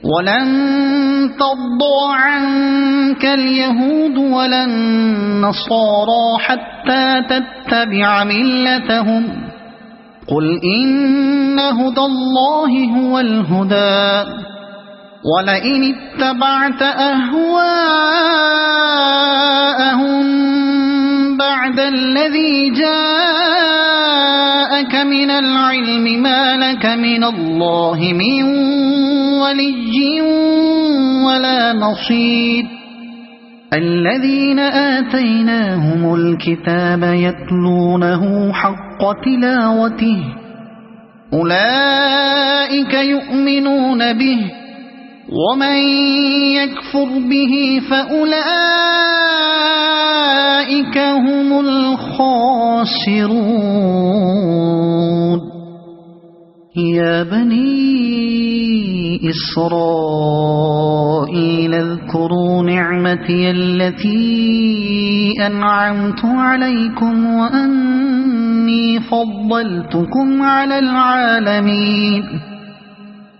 ولن ترضى عنك اليهود ولا النصارى حتى تتبع ملتهم قل إن هدى الله هو الهدى ولئن اتبعت أهواءهم بعد الذي جاءك من العلم ما لك من الله من ولي ولا نصير الذين آتيناهم الكتاب يتلونه حق تلاوته أولئك يؤمنون به ومن يكفر به فأولئك هم الخاسرون يا بني إسرائيل اذكروا نعمتي التي أنعمت عليكم وأني فضلتكم على العالمين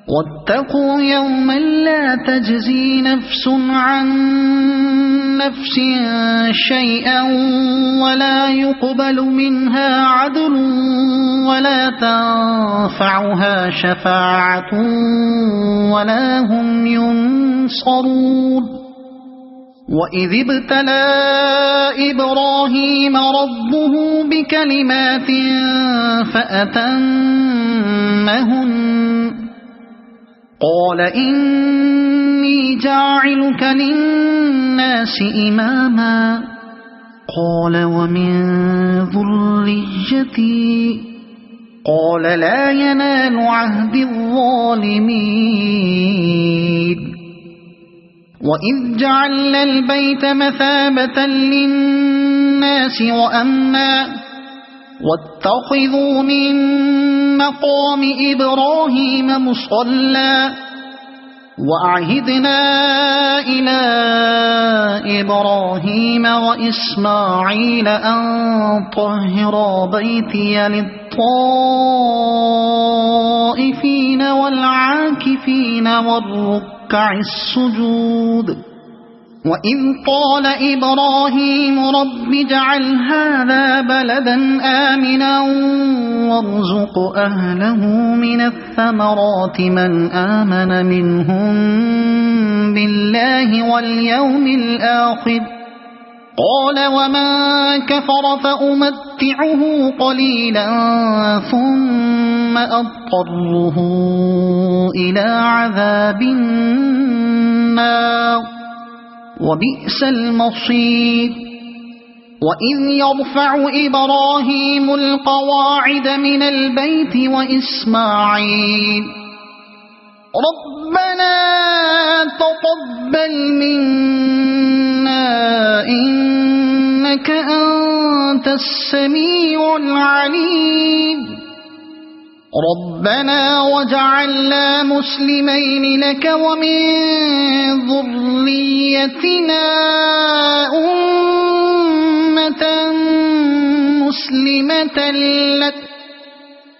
واتقوا يوما لا تجزي نفس عن نفس شيئا ولا يقبل منها عدل ولا تنفعها شفاعة ولا هم ينصرون وإذ ابتلى إبراهيم ربه بكلمات فأتمهن قال إني جاعلك للناس إماما قال ومن ذريتي قال لا ينال عهد الظالمين وإذ جعلنا البيت مثابة للناس وأمنا واتخذوا من مقام إبراهيم مصلى وأعهدنا إلى إبراهيم وإسماعيل أن طهرا بيتي للطائفين والعاكفين والركع السجود وإذ قال إبراهيم رب اجعل هذا بلدا آمنا وارزق أهله من الثمرات من آمن منهم بالله واليوم الآخر قال ومن كفر فأمتعه قليلا ثم أضطره إلى عذاب النار وبئس المصير وإذ يرفع إبراهيم القواعد من البيت وإسماعيل ربنا تقبل منا إنك أنت السميع العليم ربنا وجعلنا مسلمين لك ومن ذريتنا أمة مسلمة لك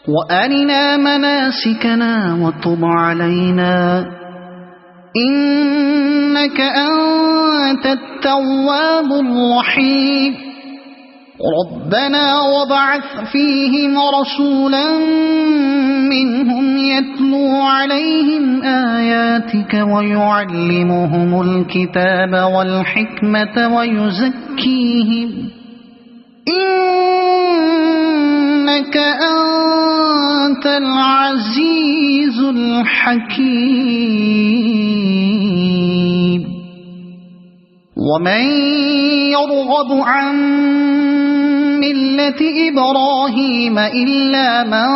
وأرنا مناسكنا وتب علينا إنك أنت التواب الرحيم ربنا وابعث فيهم رسولا منهم يتلو عليهم آياتك ويعلمهم الكتاب والحكمة ويزكيهم إنك أنت العزيز الحكيم ومن يرغب عن ملة إبراهيم إلا من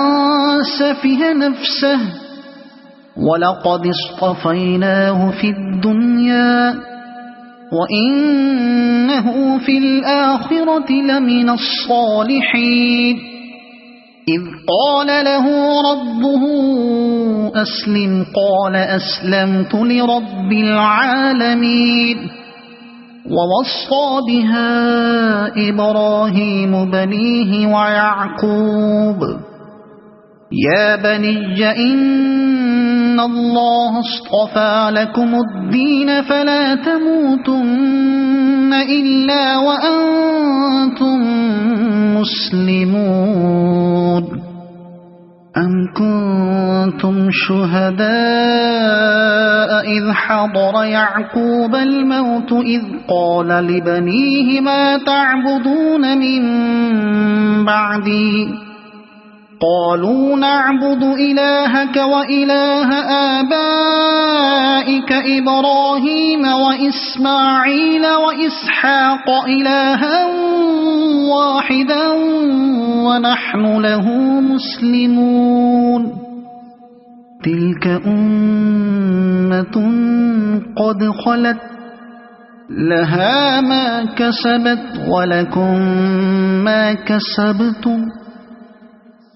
سفه نفسه ولقد اصطفيناه في الدنيا وإنه في الآخرة لمن الصالحين إذ قال له ربه أسلم قال أسلمت لرب العالمين ووصى بها إبراهيم بنيه ويعقوب يا بني إن الله اصطفى لكم الدين فلا تموتن إلا وأنتم مسلمون أم كنتم شهداء إذ حضر يعقوب الموت إذ قال لبنيه ما تعبدون من بعدي قالوا نعبد إلهك وإله آبائك إبراهيم وإسماعيل وإسحاق إلها واحدا ونحن له مسلمون تلك أمة قد خلت لها ما كسبت ولكم ما كسبتم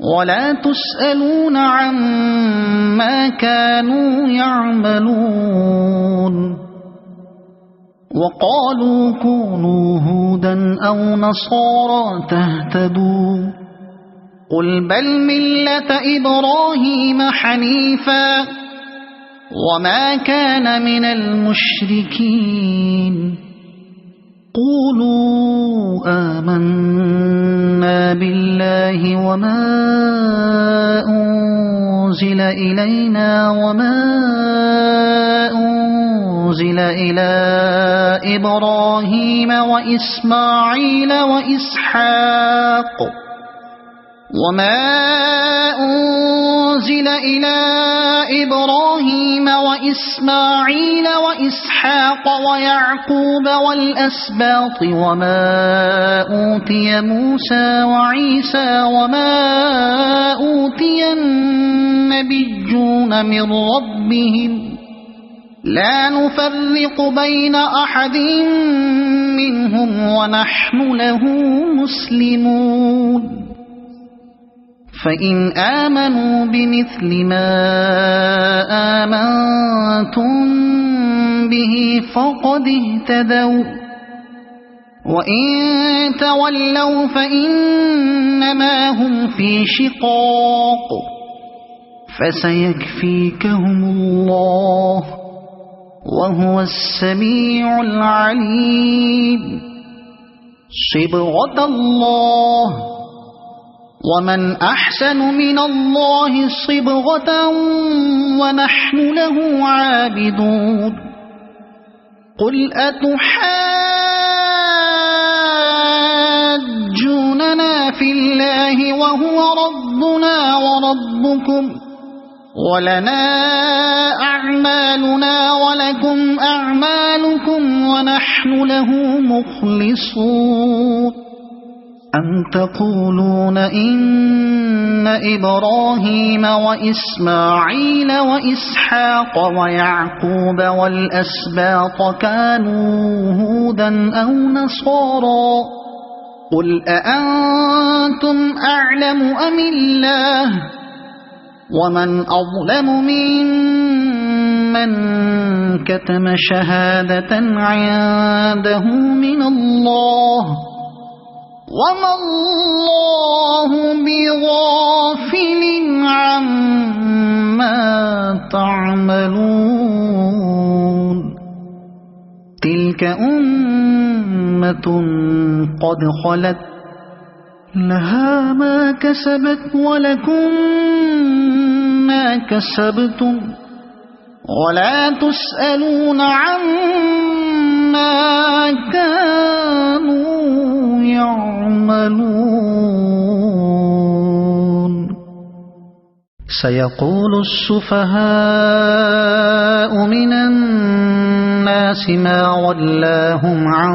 ولا تسألون عما كانوا يعملون وقالوا كونوا هودا أو نصارى تهتدوا قل بل ملة إبراهيم حنيفا وما كان من المشركين قولوا آمنا بالله وما أنزل إلينا وما أنزل إلى إبراهيم وإسماعيل وإسحاق وما أنزل إلى إبراهيم وإسماعيل وإسحاق ويعقوب والأسباط وما أوتي موسى وعيسى وما أوتي النبيون من ربهم لا نفرق بين أحد منهم ونحن له مسلمون فإن آمنوا بمثل ما آمنتم به فقد اهتدوا وإن تولوا فإنما هم في شقاق فسيكفيكهم الله وهو السميع العليم صبغة الله ومن أحسن من الله صبغة ونحن له عابدون قل أتحاجوننا في الله وهو ربنا وربكم ولنا أعمالنا ولكم أعمالكم ونحن له مخلصون أم تقولون إن إبراهيم وإسماعيل وإسحاق ويعقوب والأسباط كانوا هودا أو نصارى قل أأنتم أعلم أم الله ومن أظلم ممن كتم شهادة عنده من الله وما الله بغافل عما تعملون تلك أمة قد خلت لها ما كسبت ولكم ما كسبتم ولا تسألون عما كانوا يعملون سيقول السفهاء من الناس ما ولاهم عن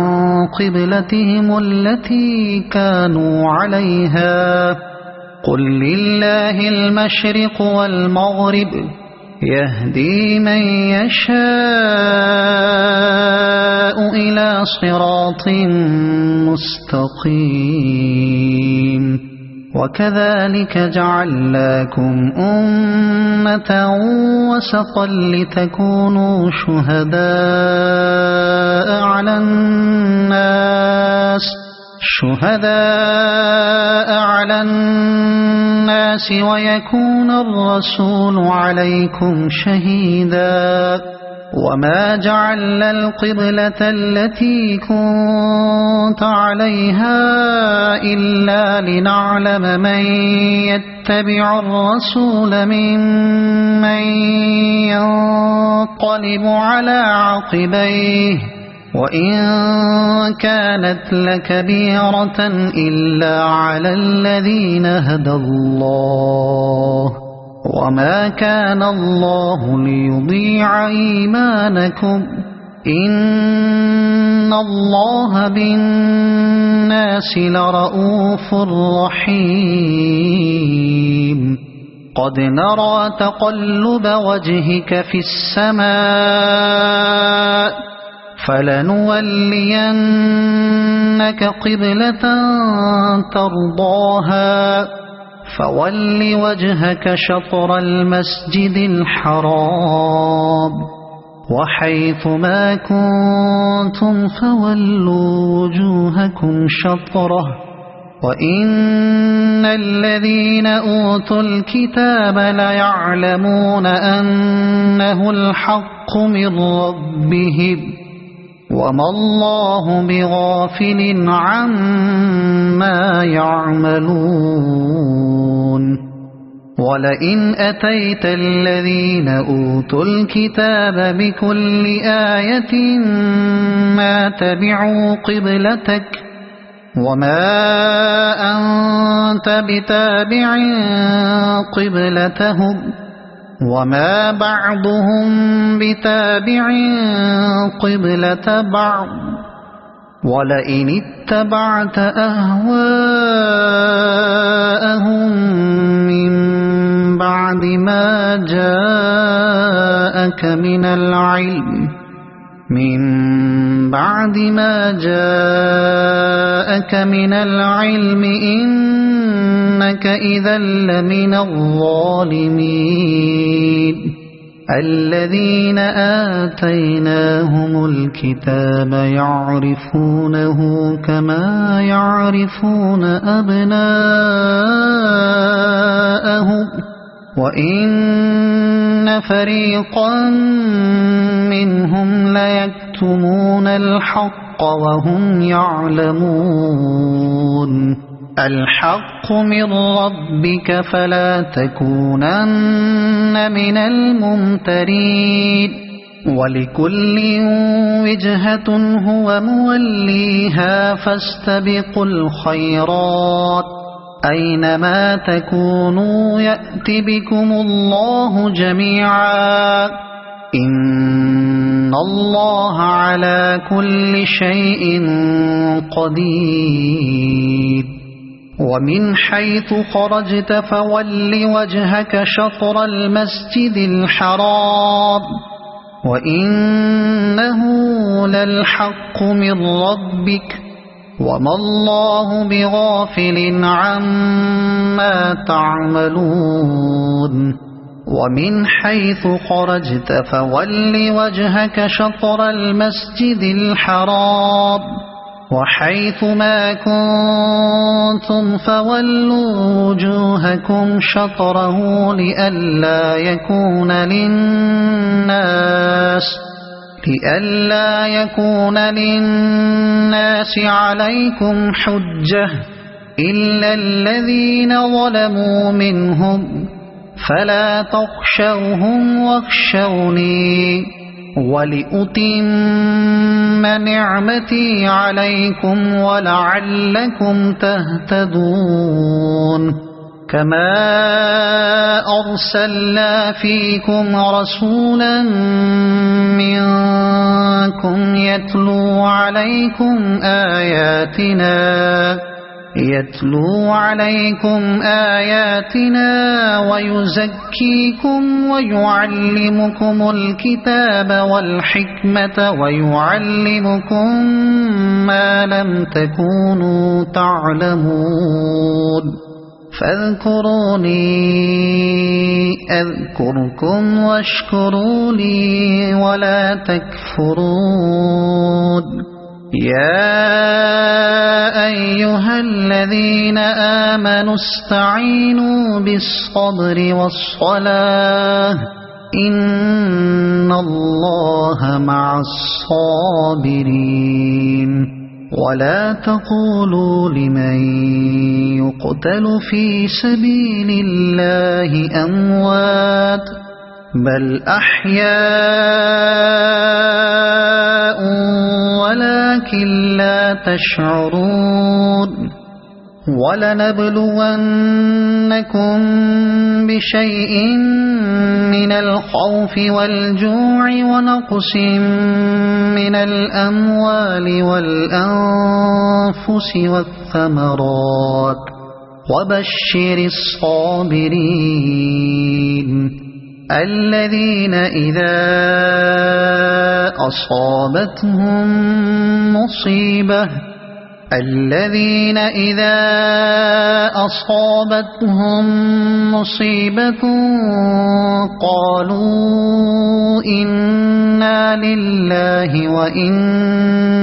قبلتهم التي كانوا عليها قل لله المشرق والمغرب يهدي من يشاء إلى صراط مستقيم وكذلك جعلناكم أمة وسطا لتكونوا شهداء شهداء على الناس ويكون الرسول عليكم شهيدا وما جعلنا القبلة التي كنت عليها إلا لنعلم من يتبع الرسول ممن ينقلب على عقبيه وإن كانت لكبيرة إلا على الذين هدى الله وما كان الله ليضيع إيمانكم إن الله بالناس لرؤوف رحيم قد نرى تقلب وجهك في السماء فلنولينك قبلة ترضاها فول وجهك شطر المسجد الحرام وحيث ما كنتم فولوا وجوهكم شطره وإن الذين أوتوا الكتاب ليعلمون أنه الحق من ربهم وما الله بغافل عما يعملون ولئن أتيت الذين أوتوا الكتاب بكل آية ما تبعوا قبلتك وما أنت بتابع قبلتهم وما بعضهم بتابع قبلة بعض ولئن اتبعت أهواءهم من بعد ما جاءك من العلم إنك إذا لمن الظالمين الذين آتيناهم الكتاب يعرفونه كما يعرفون أبناءهم وإن فريقا منهم ليكتمون الحق وهم يعلمون الحق من ربك فلا تكونن من الممترين ولكل وجهة هو موليها فاستبقوا الخيرات أينما تكونوا يأت بكم الله جميعا إن الله على كل شيء قدير ومن حيث خرجت فول وجهك شطر المسجد الحرام وإنه للحق من ربك وما الله بغافل عما تعملون ومن حيث خرجت فول وجهك شطر المسجد الحرام وحيث ما كنتم فولوا وجوهكم شطره لئلا يكون للناس عليكم حجة إلا الذين ظلموا منهم فلا تخشوهم واخشوني ولأتم نعمتي عليكم ولعلكم تهتدون كما أرسلنا فيكم رسولا منكم يتلو عليكم آياتنا ويزكيكم ويعلمكم الكتاب والحكمة ويعلمكم ما لم تكونوا تعلمون فاذكروني أذكركم واشكروا لي ولا تكفرون يا أيها الذين آمنوا استعينوا بالصبر والصلاة إن الله مع الصابرين ولا تقولوا لمن يقتل في سبيل الله أموات بل أحياء ولكن لا تشعرون ولنبلونكم بشيء من الخوف والجوع ونقص من الأموال والأنفس والثمرات وبشر الصابرين الذين إذا أصابتهم مصيبة قالوا إنا لله وإنا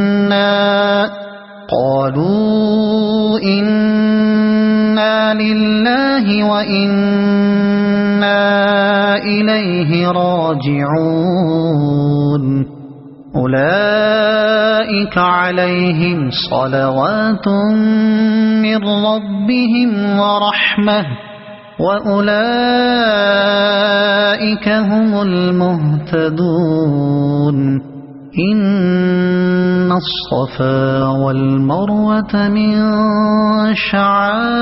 إليه راجعون أولئك عليهم صلوات من ربهم ورحمة وأولئك هم المهتدون إن الصفا والمروة من شعائر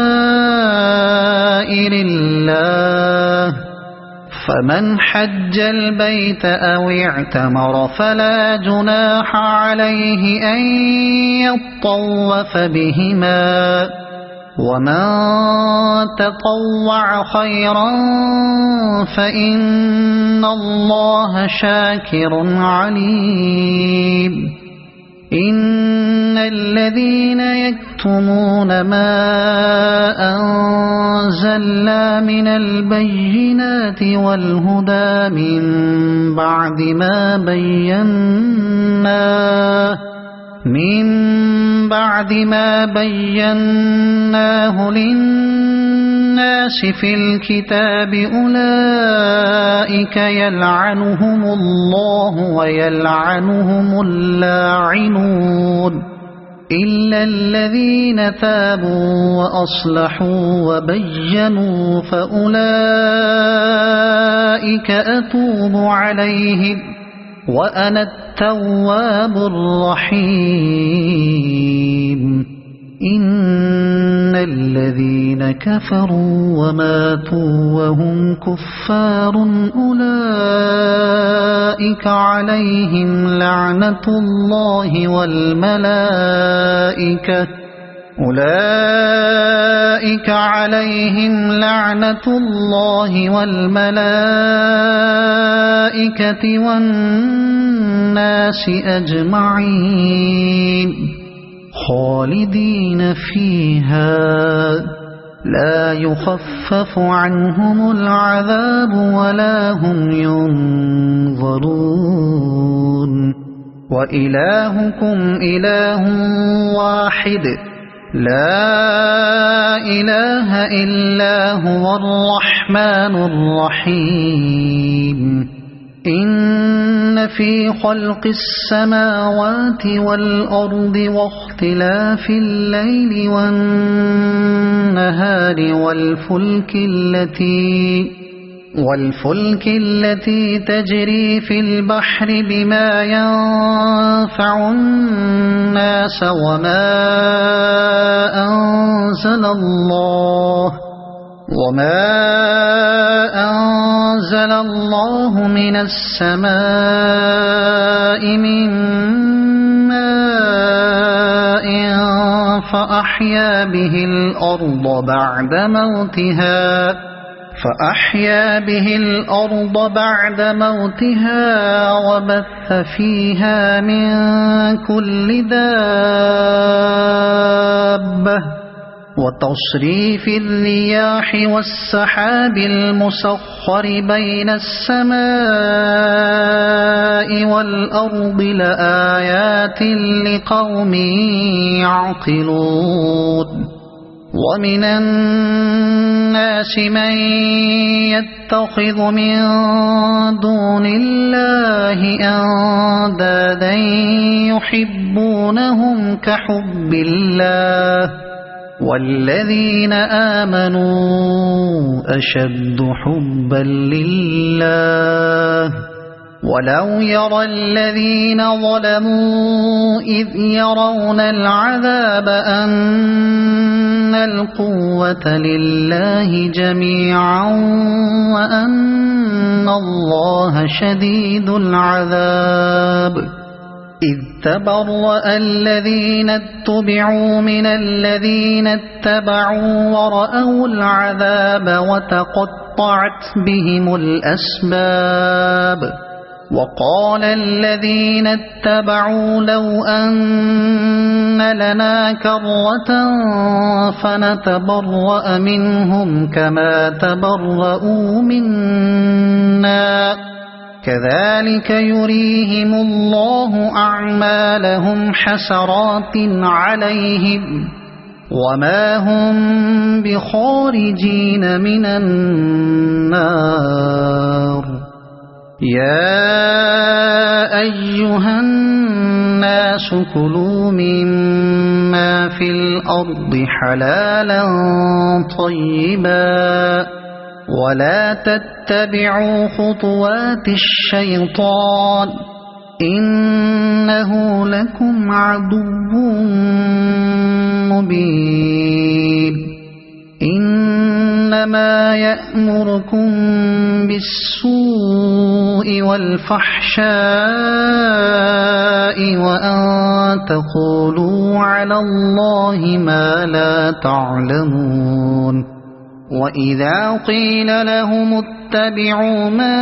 الله فمن حج البيت أو اعتمر فلا جناح عليه أن يطوف بهما ومن تطوع خيرا فإن الله شاكر عليم إن الذين يكتمون ما أنزلنا من البينات والهدى من بعد ما بيناه للناس في الكتاب أولئك يلعنهم الله ويلعنهم اللاعنون إلا الذين تابوا وأصلحوا وبينوا فأولئك أتوب عليهم وأنا التواب الرحيم إن الذين كفروا وماتوا وهم كفار أولئك عليهم لعنة الله والملائكة والناس أجمعين خالدين فيها لا يخفف عنهم العذاب ولا هم ينظرون وإلهكم إله واحد لا إله إلا هو الرحمن الرحيم إن في خلق السماوات والأرض واختلاف الليل والنهار والفلك التي تجري في البحر بما ينفع الناس وما أنزل الله من السماء من ماء فأحيا به الأرض بعد موتها وبث فيها من كل دابة وتصريف الرياح والسحاب المسخر بين السماء والأرض لآيات لقوم يعقلون ومن الناس من يتخذ من دون الله أندادا يحبونهم كحب الله والذين آمنوا أشد حبا لله ولو يرى الذين ظلموا إذ يرون العذاب أن القوة لله جميعا وأن الله شديد العذاب إذ تبرأ الذين اتبعوا من الذين اتبعوا ورأوا العذاب وتقطعت بهم الأسباب وقال الذين اتبعوا لو أن لنا كرة فنتبرأ منهم كما تبرؤوا منا كذلك يريهم الله أعمالهم حسرات عليهم وما هم بخارجين من النار يا أيها الناس كلوا مما في الأرض حلالا طيبا ولا تتبعوا خطوات الشيطان إنه لكم عدو مبين إنما يأمركم بالسوء والفحشاء وأن تقولوا على الله ما لا تعلمون وإذا قيل لهم اتبعوا ما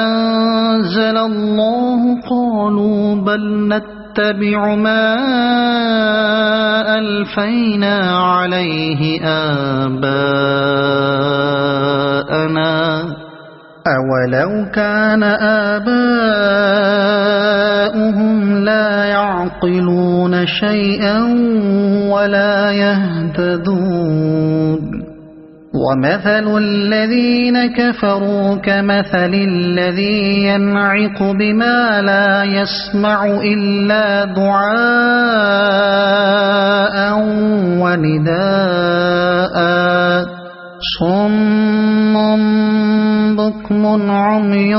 أنزل الله قالوا بل نتبع ما ألفينا عليه آباءنا أولو كان آباؤهم لا يعقلون شيئا ولا يهتدون ومثل الذين كفروا كمثل الذي ينعق بما لا يسمع إلا دعاء ونداء صم بكم عمي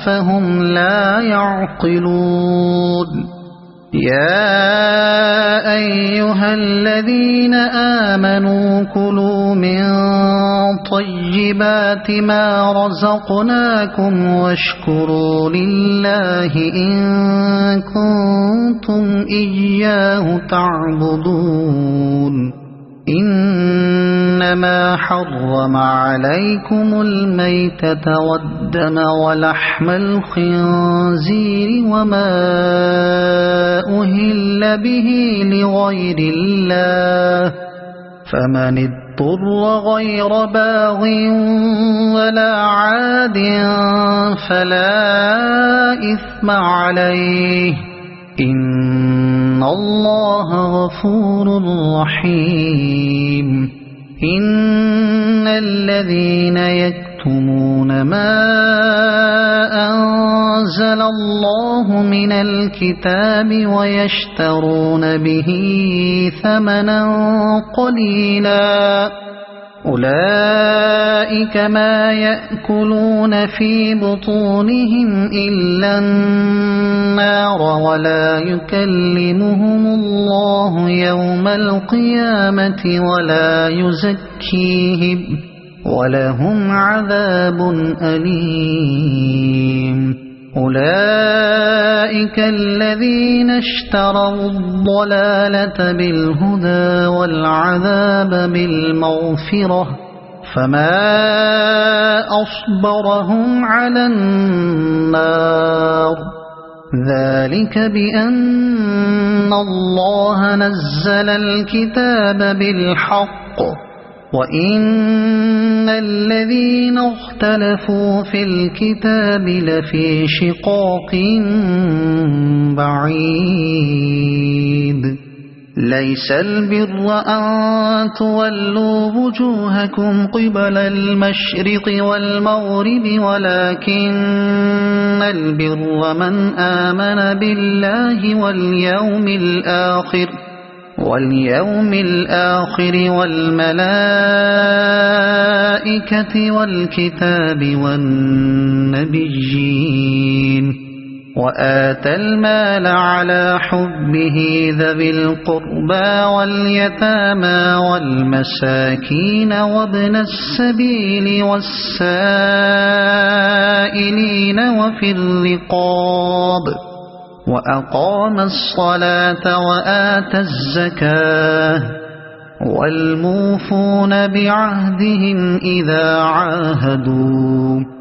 فهم لا يعقلون يا أيها الذين آمنوا كلوا من طيبات ما رزقناكم واشكروا لله إن كنتم إياه تعبدون إنما حرم عليكم الميتة والدم ولحم الخنزير وما أهل به لغير الله فمن اضطر غير باغ ولا عاد فلا إثم عليه إن الله غفور رحيم إن الذين يكتمون ما أنزل الله من الكتاب ويشترون به ثمنا قليلا أولئك ما يأكلون في بطونهم إلا النار ولا يكلمهم الله يوم القيامة ولا يزكيهم ولهم عذاب أليم أولئك الذين اشتروا الضلالة بالهدى والعذاب بالمغفرة فما أصبرهم على النار ذلك بأن الله نزل الكتاب بالحق وإن الذين اختلفوا في الكتاب لفي شقاق بعيد ليس البر أن تولوا وجوهكم قبل المشرق والمغرب ولكن البر من آمن بالله واليوم الآخر والملائكة والكتاب والنبيين وآتى المال على حبه ذوي القربى واليتامى والمساكين وابن السبيل والسائلين وفي الرقاب وأقام الصلاة وآتى الزكاة والموفون بعهدهم إذا عاهدوا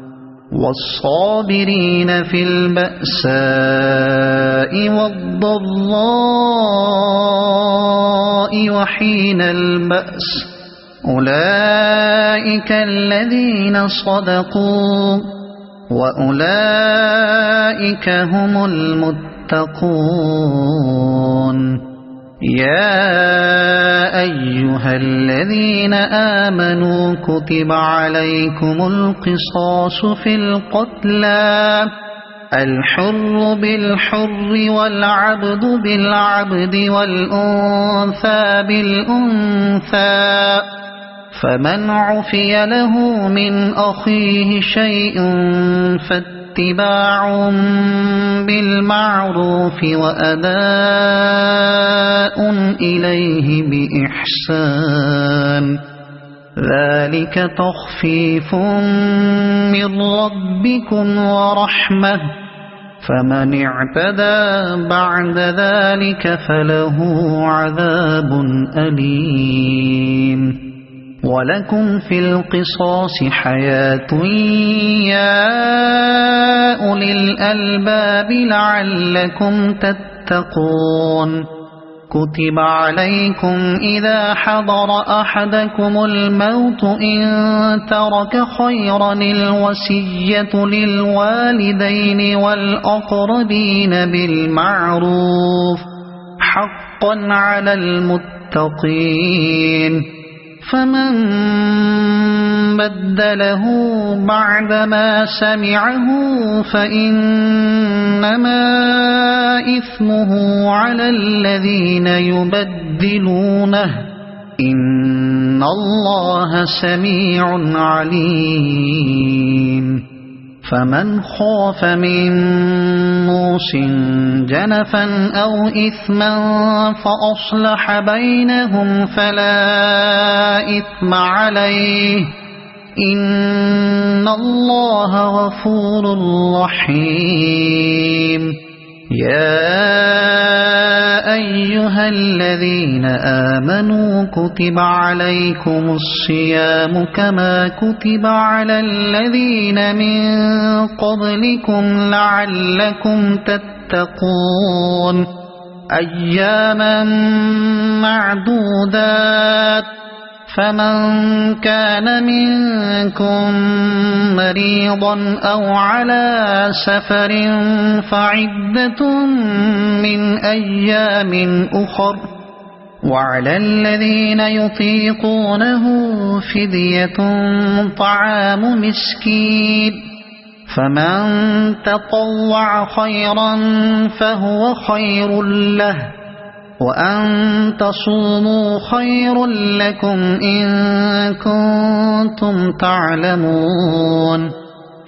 والصابرين في البأساء والضراء وحين البأس أولئك الذين صدقوا وأولئك هم المتقون يا أيها الذين آمنوا كتب عليكم القصاص في القتلى الحر بالحر والعبد بالعبد والأنثى بالأنثى فمن عفي له من أخيه شيء فاتباع بالمعروف وأداء إليه بإحسان ذلك تخفيف من ربكم ورحمة فمن اعتدى بعد ذلك فله عذاب أليم ولكم في القصاص حياة يا أولي الألباب لعلكم تتقون كتب عليكم إذا حضر أحدكم الموت إن ترك خيرا الوصية للوالدين والأقربين بالمعروف حقا على المتقين فمن بدله بعدما سمعه فإنما إثمه على الذين يبدلونه إن الله سميع عليم فمن خاف من موص جنفا أو إثما فأصلح بينهم فلا إثم عليه إن الله غفور رحيم يا أيها الذين آمنوا كتب عليكم الصيام كما كتب على الذين من قبلكم لعلكم تتقون أياما معدودات فمن كان منكم مريضا أو على سفر فعدة من أيام أخر وعلى الذين يطيقونه فدية طعام مسكين فمن تطوع خيرا فهو خير له وأن تصوموا خير لكم إن كنتم تعلمون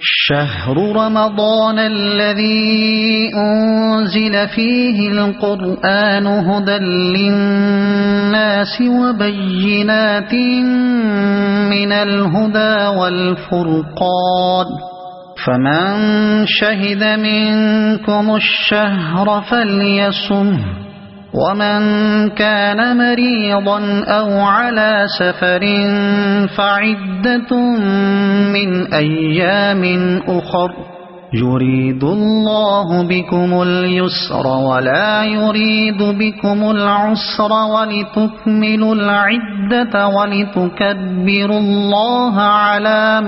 شهر رمضان الذي أنزل فيه القرآن هدى للناس وبينات من الهدى والفرقان فمن شهد منكم الشهر فليصمه ومن كان مريضا أو على سفر فعدة من أيام أخر يريد الله بكم اليسر ولا يريد بكم العسر ولتكملوا العدة ولتكبروا الله على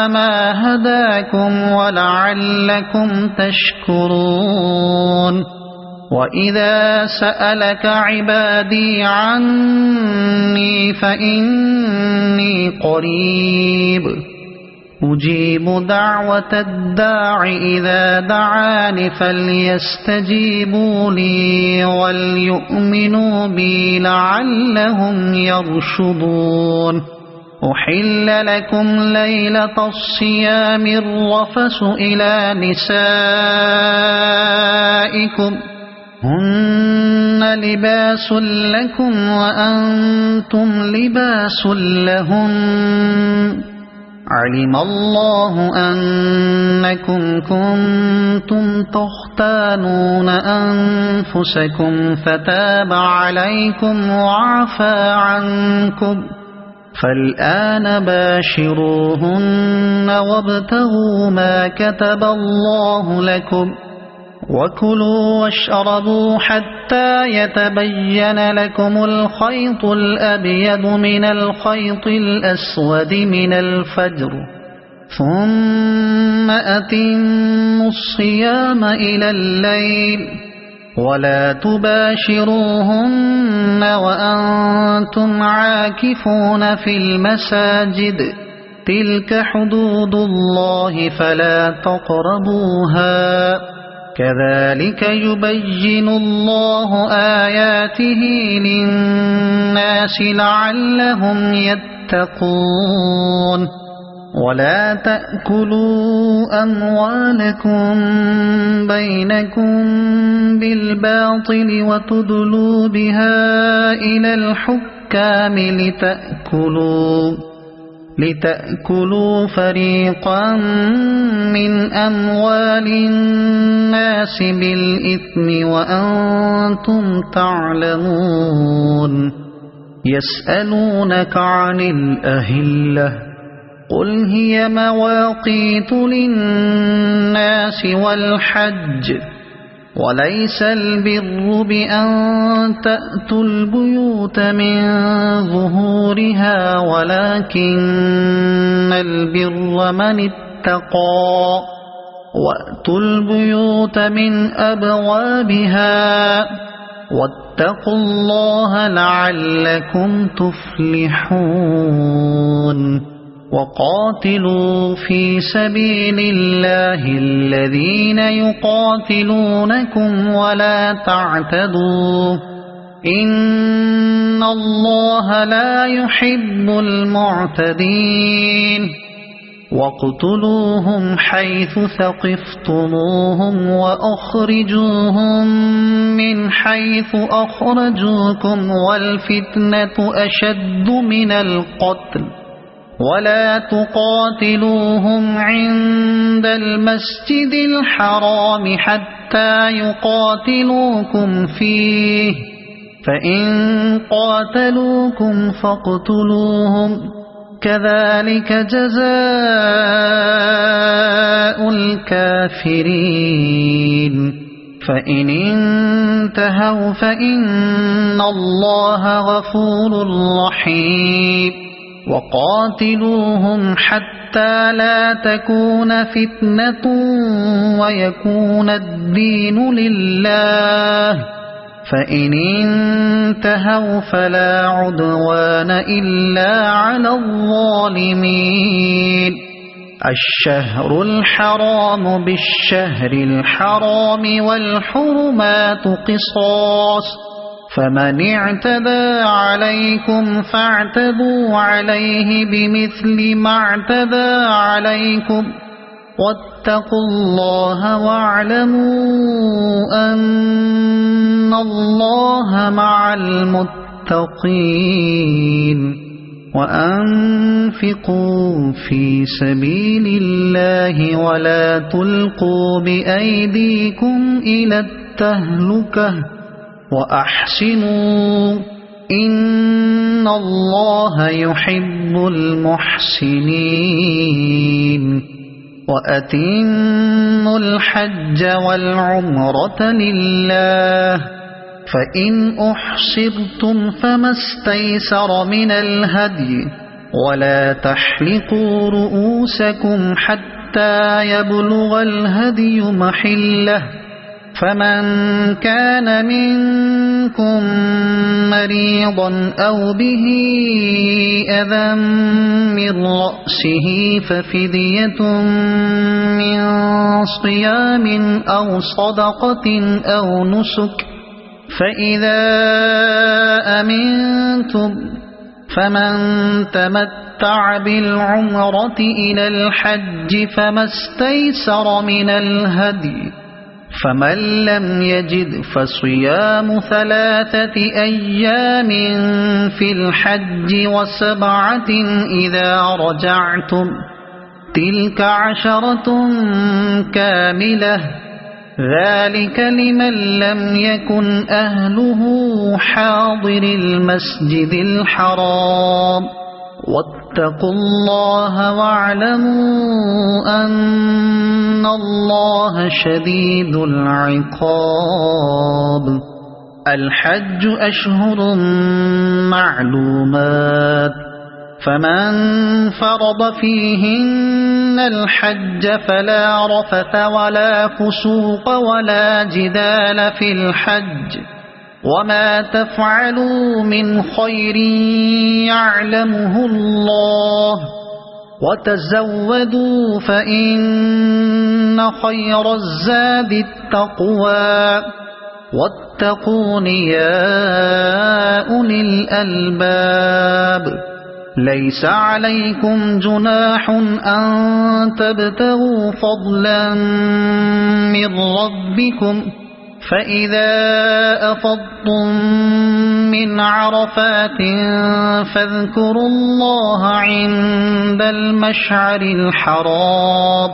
ما هداكم ولعلكم تشكرون وإذا سألك عبادي عني فإني قريب أجيب دعوة الداع إذا دعان فليستجيبوا لي وليؤمنوا بي لعلهم يرشدون أحل لكم ليلة الصيام الرفث إلى نسائكم هن لباس لكم وأنتم لباس لهن علم الله أنكم كنتم تختانون أنفسكم فتاب عليكم وعفى عنكم فالآن باشروهن وابتغوا ما كتب الله لكم وكلوا واشربوا حتى يتبين لكم الخيط الأبيض من الخيط الأسود من الفجر ثم أتموا الصيام إلى الليل ولا تباشروهن وأنتم عاكفون في المساجد تلك حدود الله فلا تقربوها كذلك يبين الله آياته للناس لعلهم يتقون ولا تأكلوا أموالكم بينكم بالباطل وتدلوا بها إلى الحكام لتأكلوا فريقا من أموال الناس بالإثم وأنتم تعلمون يسألونك عن الأهلة قل هي مواقيت للناس والحج وليس البر بأن تأتوا البيوت من ظهورها ولكن البر من اتقى وأتوا البيوت من أبوابها واتقوا الله لعلكم تفلحون وقاتلوا في سبيل الله الذين يقاتلونكم ولا تعتدوا إن الله لا يحب المعتدين واقتلوهم حيث ثقفتموهم وأخرجوهم من حيث أخرجوكم والفتنة أشد من القتل ولا تقاتلوهم عند المسجد الحرام حتى يقاتلوكم فيه فإن قاتلوكم فاقتلوهم كذلك جزاء الكافرين فإن انتهوا فإن الله غفور رحيم وقاتلوهم حتى لا تكون فتنة ويكون الدين لله فإن انتهوا فلا عدوان إلا على الظالمين الشهر الحرام بالشهر الحرام والحرمات قصاص فمن اعتدى عليكم فاعتدوا عليه بمثل ما اعتدى عليكم واتقوا الله واعلموا أن الله مع المتقين وأنفقوا في سبيل الله ولا تلقوا بأيديكم إلى التهلكة وأحسنوا إن الله يحب المحسنين وأتموا الحج والعمرة لله فإن أحصرتم فما استيسر من الهدي ولا تحلقوا رؤوسكم حتى يبلغ الهدي محله فمن كان منكم مريضا أو به أذى من رأسه ففدية من صيام أو صدقة أو نسك فإذا أمنتم فمن تمتع بالعمرة إلى الحج فما استيسر من الهدي فمن لم يجد فصيام 3 أيام في الحج و7 إذا رجعتم تلك 10 كاملة ذلك لمن لم يكن أهله حاضر المسجد الحرام واتقوا الله واعلموا أن الله شديد العقاب الحج أشهر معلومات فمن فرض فيهن الحج فلا رفث ولا فسوق ولا جدال في الحج وما تفعلوا من خير يعلمه الله وتزودوا فإن خير الزاد التقوى واتقون يا أولي الألباب ليس عليكم جناح أن تبتغوا فضلا من ربكم فإذا أفضتم من عرفات فاذكروا الله عند المشعر الحرام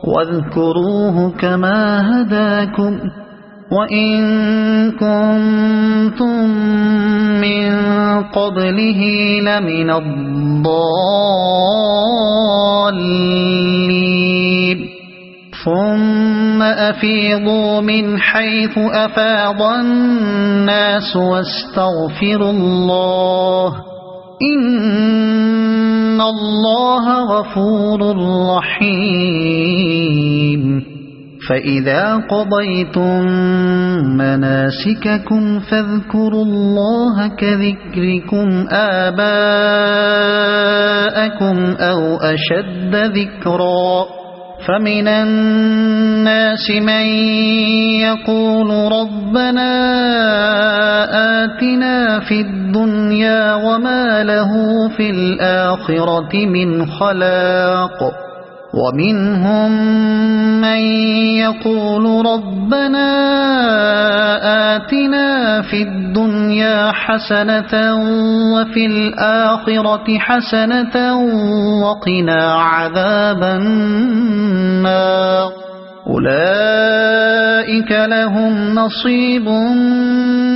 واذكروه كما هداكم وإن كنتم من قبله لمن الضالين ثم أفيضوا من حيث أفاض الناس واستغفروا الله إن الله غفور رحيم فإذا قضيتم مناسككم فاذكروا الله كذكركم آباءكم أو أشد ذكرا فمن الناس من يقول ربنا آتنا في الدنيا وما له في الآخرة من خلاق ومنهم من يقول ربنا آتنا في الدنيا حسنة وفي الآخرة حسنة وقنا عذاب النار أولئك لهم نصيب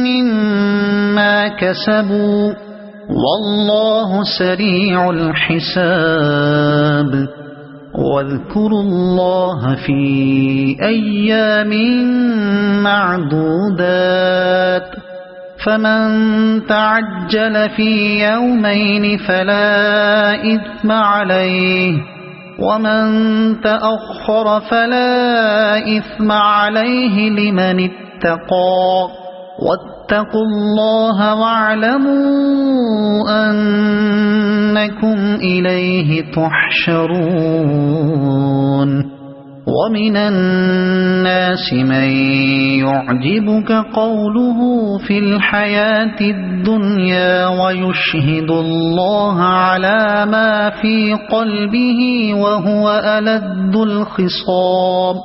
مما كسبوا والله سريع الحساب واذكروا الله في أيام معدودات فمن تعجل في يومين فلا إثم عليه ومن تأخر فلا إثم عليه لمن اتقى واتقوا الله واعلموا أنكم إليه تحشرون ومن الناس من يعجبك قوله في الحياة الدنيا ويشهد الله على ما في قلبه وهو ألد الخصام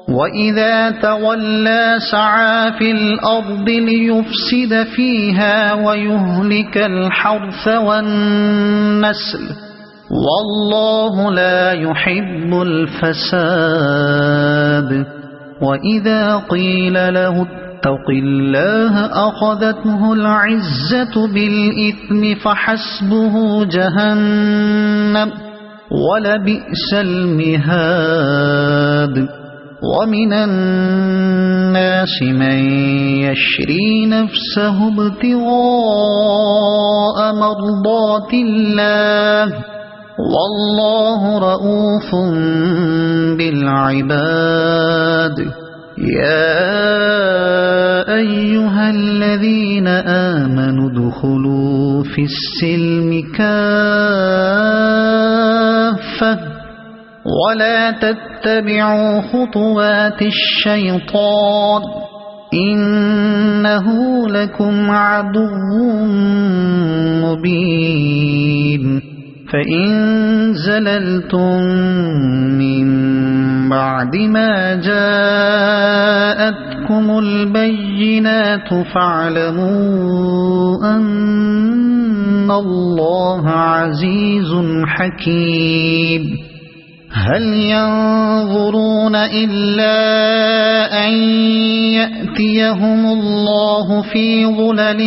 وإذا تولى سعى في الأرض ليفسد فيها ويهلك الحرث والنسل والله لا يحب الفساد وإذا قيل له يتق الله أخذته العزة بالإثم فحسبه جهنم ولبئس المهاد ومن الناس من يشري نفسه ابتغاء مرضات الله والله رؤوف بالعباد يا أيها الذين آمنوا ادخلوا في السلم كافة ولا تتبعوا خطوات الشيطان إنه لكم عدو مبين فإن زللتم من بعد ما جاءتكم البينات فاعلموا أن الله عزيز حكيم هل ينظرون إلا أن يأتيهم الله في ظلل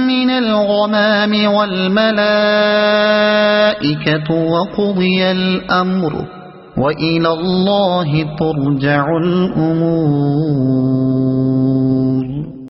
من الغمام والملائكة وقضي الأمر وإلى الله ترجع الأمور